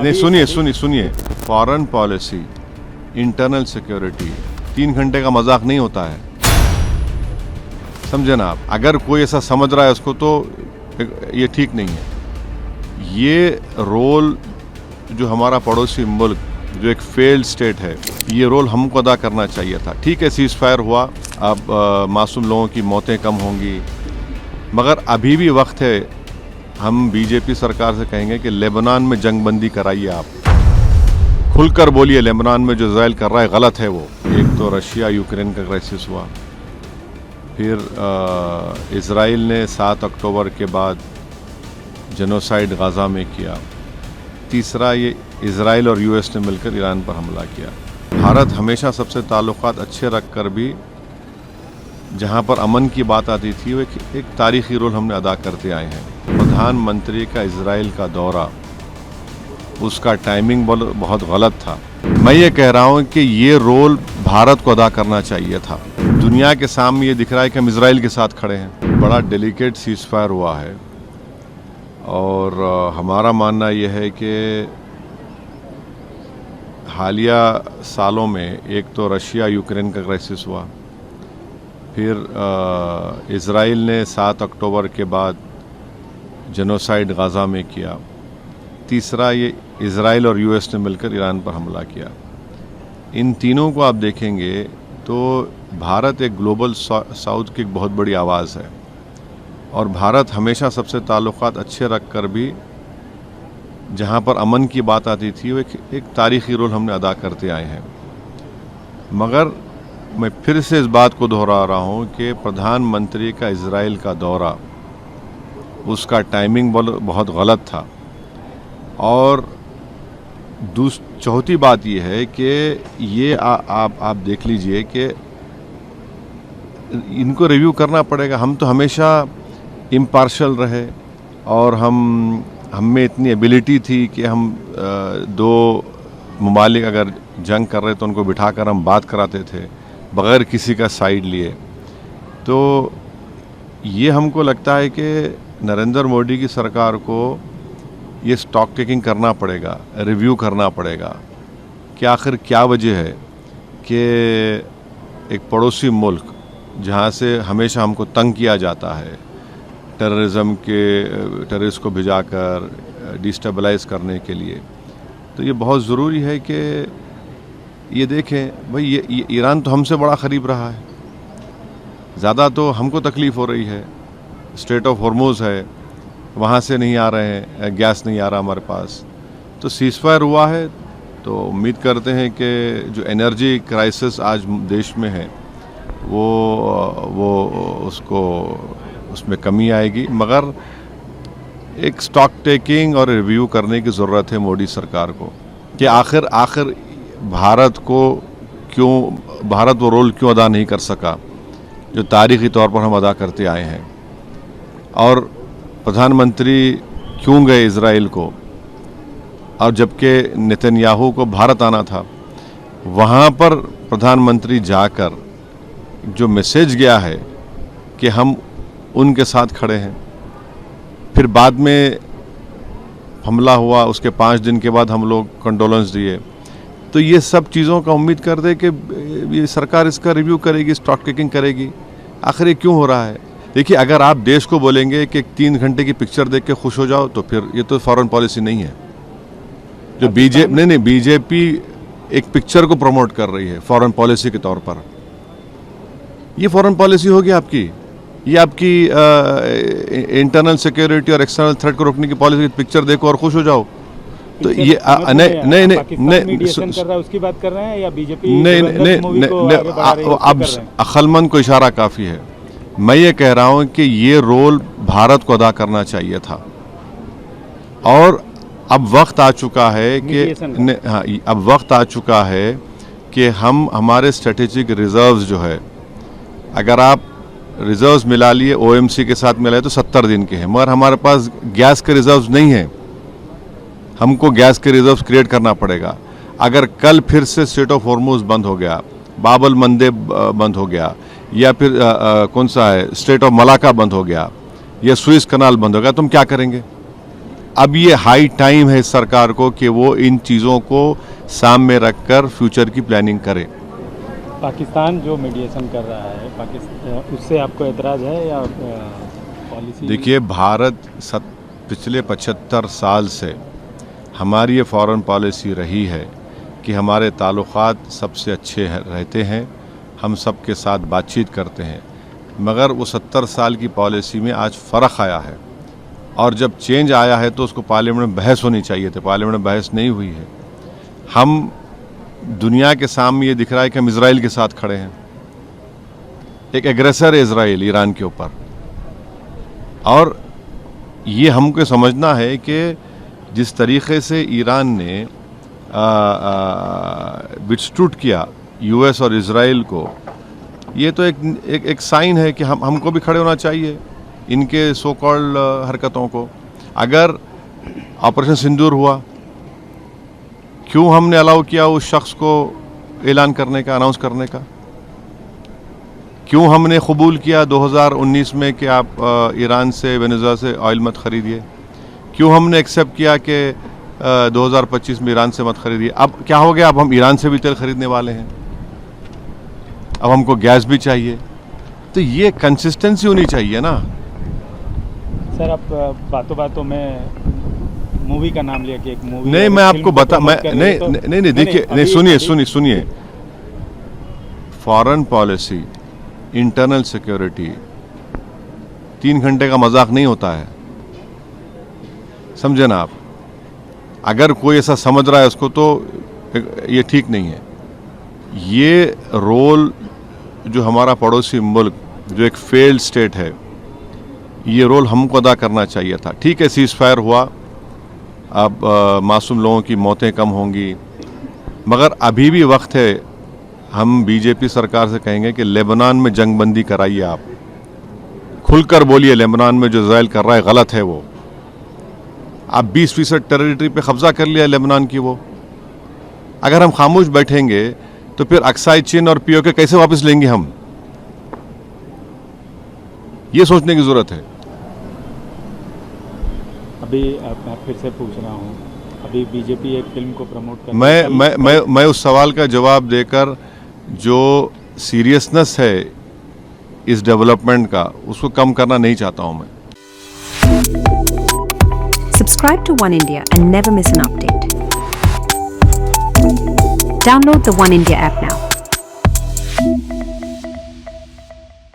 नहीं, सुनिए, foreign policy, internal security 3 घंटे का मजाक नहीं होता है, समझे ना आप। अगर कोई ऐसा समझ रहा है उसको तो ये ठीक नहीं है। ये रोल जो हमारा पड़ोसी मुल्क जो एक फेल्ड स्टेट है, ये रोल हमको अदा करना चाहिए था। ठीक है, सीज फायर हुआ, अब मासूम लोगों की मौतें कम होंगी, मगर अभी भी वक्त है। हम बीजेपी सरकार से कहेंगे कि लेबनान में जंगबंदी कराइए, आप खुलकर बोलिए लेबनान में जो इजराइल कर रहा है गलत है वो। एक तो रशिया यूक्रेन का क्राइसिस हुआ, फिर इजराइल ने 7 अक्टूबर के बाद जेनोसाइड गाज़ा में किया, तीसरा ये इजराइल और यूएस ने मिलकर ईरान पर हमला किया। भारत हमेशा सबसे ताल्लुकात अच्छे रख कर भी जहाँ पर अमन की बात आती थी वो एक तारीखी रोल हमने अदा करते आए हैं। प्रधानमंत्री का इजराइल का दौरा, उसका टाइमिंग बहुत गलत था। मैं ये कह रहा हूँ कि ये रोल भारत को अदा करना चाहिए था। दुनिया के सामने ये दिख रहा है कि हम इजराइल के साथ खड़े हैं। बड़ा डेलिकेट सीज फायर हुआ है और हमारा मानना यह है कि हालिया सालों में एक तो रशिया यूक्रेन का क्राइसिस हुआ, फिर इजराइल ने 7 अक्टूबर के बाद जेनोसाइड गाज़ा में किया, तीसरा ये इजराइल और यूएस ने मिलकर ईरान पर हमला किया। इन तीनों को आप देखेंगे तो भारत एक ग्लोबल साउथ की एक बहुत बड़ी आवाज़ है और भारत हमेशा सबसे ताल्लुकात अच्छे रख कर भी जहाँ पर अमन की बात आती थी वो एक तारीखी रोल हमने अदा करते आए हैं। मगर मैं फिर से इस बात को दोहरा रहा हूँ कि प्रधानमंत्री का इजराइल का दौरा, उसका टाइमिंग बहुत गलत था। और चौथी बात यह है कि ये आप देख लीजिए कि इनको रिव्यू करना पड़ेगा। हम तो हमेशा इम्पार्शल रहे और हम में इतनी एबिलिटी थी कि हम दो ममालिक अगर जंग कर रहे तो उनको बिठाकर हम बात कराते थे बग़ैर किसी का साइड लिए। तो ये हमको लगता है कि नरेंद्र मोदी की सरकार को ये स्टॉक टेकिंग करना पड़ेगा, रिव्यू करना पड़ेगा कि आखिर क्या वजह है कि एक पड़ोसी मुल्क जहाँ से हमेशा हमको तंग किया जाता है, टेररिस्ट को भिजाकर डिस्टेबलाइज करने के लिए, तो ये बहुत ज़रूरी है कि ये देखें भाई ये ईरान तो हमसे बड़ा करीब रहा है, ज़्यादा तो हमको तकलीफ़ हो रही है। स्ट्रेट ऑफ हॉर्मुज़ है, वहाँ से नहीं आ रहे हैं, गैस नहीं आ रहा हमारे पास। तो सीज़ फायर हुआ है तो उम्मीद करते हैं कि जो एनर्जी क्राइसिस आज देश में है वो उसमें कमी आएगी। मगर एक स्टॉक टेकिंग और रिव्यू करने की ज़रूरत है मोदी सरकार को कि आखिर भारत वो रोल क्यों अदा नहीं कर सका जो तारीख़ी तौर पर हम अदा करते आए हैं। और प्रधानमंत्री क्यों गए इजराइल को, और जबकि नेतन्याहू को भारत आना था, वहाँ पर प्रधानमंत्री जाकर जो मैसेज गया है कि हम उनके साथ खड़े हैं। फिर बाद में हमला हुआ, उसके 5 दिन के बाद हम लोग कंडोलेंस दिए। तो ये सब चीज़ों का उम्मीद कर दे कि ये सरकार इसका रिव्यू करेगी, स्टॉक टेकिंग करेगी, आखिर ये क्यों हो रहा है। देखिए, अगर आप देश को बोलेंगे कि 3 घंटे की पिक्चर देख के खुश हो जाओ तो फिर ये तो फॉरेन पॉलिसी नहीं है। जो बीजेपी एक पिक्चर को प्रमोट कर रही है फॉरेन पॉलिसी के तौर पर, ये फॉरेन पॉलिसी होगी आपकी। ये आपकी इंटरनल सिक्योरिटी और एक्सटर्नल थ्रेट को रोकने की पॉलिसी। पिक्चर देखो और खुश हो जाओ। तो ये नहीं कर रहा है उसकी बात कर रहे हैं या बीजेपी? नहीं, अब अक्लमंद को इशारा काफ़ी है। मैं ये कह रहा हूँ कि ये रोल भारत को अदा करना चाहिए था और अब वक्त आ चुका है कि हम हमारे स्ट्रेटेजिक रिजर्व्स जो है, अगर आप रिजर्व्स मिला लिए ओएमसी के साथ मिलाए तो 70 दिन के हैं, मगर हमारे पास गैस के रिजर्व्स नहीं हैं। हमको गैस के रिजर्व्स क्रिएट करना पड़ेगा। अगर कल फिर से स्ट्रेट ऑफ हॉर्मुज़ बंद हो गया, बाबल मंदेब बंद हो गया, या फिर कौन सा है स्ट्रेट ऑफ मलाका बंद हो गया, या सुएज कनाल बंद हो गया, तो हम क्या करेंगे? अब ये हाई टाइम है इस सरकार को कि वो इन चीज़ों को सामने रखकर फ्यूचर की प्लानिंग करे। पाकिस्तान जो मीडिएशन कर रहा है पाकिस्तान, उससे आपको एतराज़ है या पॉलिसी? देखिए, भारत पिछले 75 साल से हमारी ये फॉरेन पॉलिसी रही है कि हमारे ताल्लुकात सबसे अच्छे रहते हैं, हम सब के साथ बातचीत करते हैं। मगर वो 70 साल की पॉलिसी में आज फ़र्क आया है, और जब चेंज आया है तो उसको पार्लियामेंट में बहस होनी चाहिए थी। पार्लियामेंट में बहस नहीं हुई है। हम दुनिया के सामने ये दिख रहा है कि हम इजराइल के साथ खड़े हैं। एक एग्रेसर है इजराइल ईरान के ऊपर, और ये हमको समझना है कि जिस तरीके से ईरान ने विथस्टूड किया यूएस और इजराइल को, ये तो एक साइन है कि हमको भी खड़े होना चाहिए इनके सो कॉल्ड हरकतों को। अगर ऑपरेशन सिंदूर हुआ, क्यों हमने अलाउ किया उस शख्स को ऐलान करने का, अनाउंस करने का? क्यों हमने कबूल किया 2019 में कि आप ईरान से, वेनेजुएला से ऑयल मत खरीदिए? क्यों हमने एक्सेप्ट किया कि 2025 में ईरान से मत खरीदिए? अब क्या हो गया? अब हम ईरान से भी तेल खरीदने वाले हैं, अब हमको गैस भी चाहिए। तो ये कंसिस्टेंसी होनी चाहिए ना। सर, आप बातों बातों में मूवी का नाम लिया कि एक मूवी, नहीं, मैं आपको बता, मैं नहीं देखिए, नहीं सुनिए, फॉरेन पॉलिसी, इंटरनल सिक्योरिटी 3 घंटे का मजाक नहीं होता है, समझे ना आप? अगर कोई ऐसा समझ रहा है उसको, तो ये ठीक नहीं है। ये रोल जो हमारा पड़ोसी मुल्क, जो एक फेल्ड स्टेट है, ये रोल हमको अदा करना चाहिए था। ठीक है, सीज़ फायर हुआ, अब मासूम लोगों की मौतें कम होंगी, मगर अभी भी वक्त है। हम बीजेपी सरकार से कहेंगे कि लेबनान में जंगबंदी कराइए, आप खुलकर बोलिए, लेबनान में जो इजराइल कर रहा है गलत है। वो आप 20% टेरिटरी पे कब्जा कर लिया लेबनान की। वो अगर हम खामोश बैठेंगे तो फिर अक्साई चीन और पीओके कैसे वापस लेंगे हम? ये सोचने की जरूरत है। अभी मैं फिर से पूछ रहा हूँ, अभी बीजेपी एक फिल्म को प्रमोट कर, मैं उस सवाल का जवाब देकर जो सीरियसनेस है इस डेवलपमेंट का, उसको कम करना नहीं चाहता हूं मैं। Subscribe to One India and never miss an update. Download the One India app now.